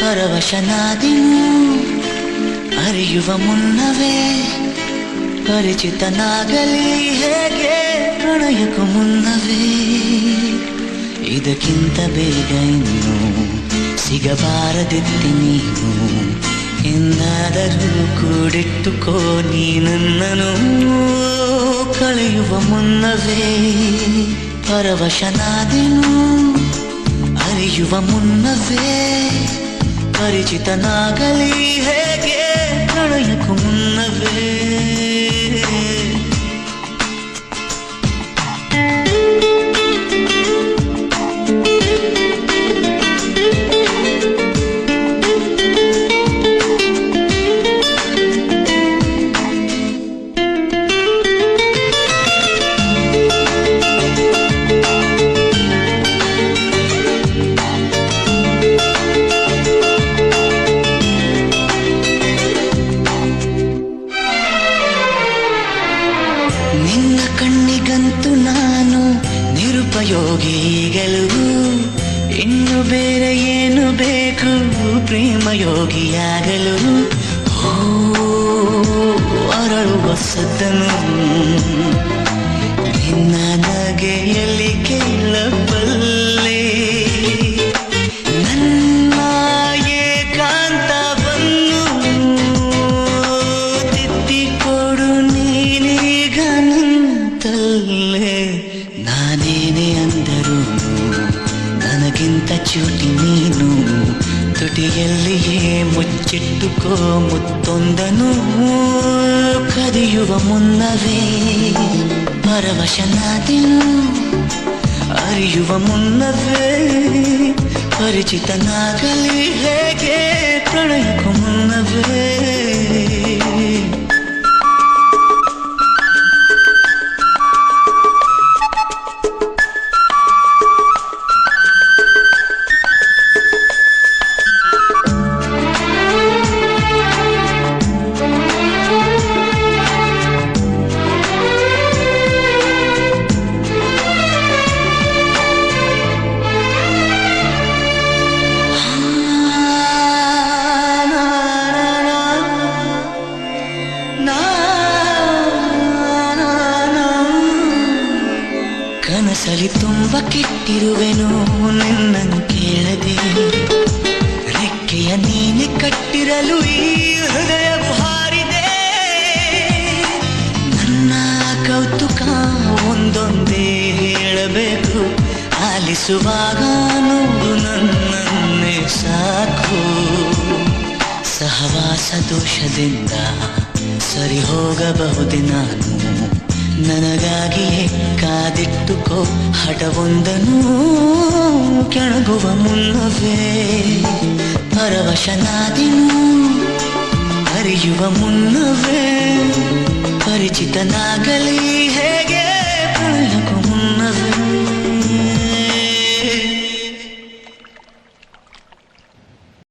ಪರವಶನಾದಿನು ಅರಿಯುವ ಮುನ್ನವೇ ಪರಿಚಿತನಾಗಲಿ ಹೇಗೆ ಪ್ರಣಯಕ್ಕೂ ಮುನ್ನವೇ ಇದಕ್ಕಿಂತ ಬೇಗ ಇನ್ನು ಸಿಗಬಾರದಿತ್ತು ನೀನು ಎಂದಾದರೂ ಕೂಡಿಟ್ಟುಕೋ ನೀ ನನ್ನನು ಕಳೆಯುವ ಮುನ್ನವೇ ಪರವಶನಾದಿನು ಅರಿಯುವ ಮುನ್ನವೇ ಪರಿಚಿತನಾಗಲಿ ಹೇಗೆ ಪ್ರಣಯಕ್ಕೂ ಮುನ್ನವೇ ನಿನ್ನ ಕಣ್ಣಿಗಂತೂ ನಾನು ನಿರುಪಯೋಗಿಗಳು ಇನ್ನು ಬೇರೆ ಏನು ಬೇಕು ಪ್ರೇಮಯೋಗಿಯಾಗಲು ಅರಳುವ ಸದ್ದನು ನಿನ್ನ ನಗೆಯಲ್ಲಿ ಕೇಳಬಲ್ಲೆ ನನ್ನ ಏಕಾಂತವನ್ನು ತಿದ್ದಿಕೊಡು ನೀನೀಗ ನಿಂತಲ್ಲೇ ನಾನೇನೇ ಅಂದರು ನನಗಿಂತ ಚೂಟಿ ನೀನು ತುಟಿಯಲ್ಲಿಯೇ ಮುಚ್ಚಿಟ್ಟುಕೋ ಮುತ್ತೊಂದನು ಕದಿಯುವ ಮುನ್ನವೇ ಪರವಶನಾದಿನು ಅರಿಯುವ ಮುನ್ನವೇ ಪರಿಚಿತನಾಗಲಿ ಹೇಗೆ ಪ್ರಣಯಕ್ಕೂ ಮುನ್ನವೇ ಕನಸಲಿ ತುಂಬ ಕೆಟ್ಟಿರುವೆನು ನಿನ್ನನ್ನು ಕೇಳದೆ ರೆಕ್ಕೆಯ ನೀನೆ ಕಟ್ಟಿರಲು ಈ ಹೃದಯವು ಹಾರಿದೆ ನನ್ನ ಕೌತುಕ ಒಂದೊಂದೇ ಹೇಳಬೇಕು ಆಲಿಸುವಾಗ ನೋಡು ನನ್ನನ್ನೇ ಸಾಕು ಸಹವಾಸ ದೋಷದಿಂದ ಸರಿ ಹೋಗಬಹುದೇ ನಾನು ನನಗಾಗಿಯೇ ಕಾದಿಟ್ಟುಕೋ ಹಠವೊಂದನು ಕೆಣಗುವ ಮುನ್ನವೇ ಪರವಶನಾದಿನು ಅರಿಯುವ ಮುನ್ನವೇ ಪರಿಚಿತನಾಗಲಿ ಹೇಗೆ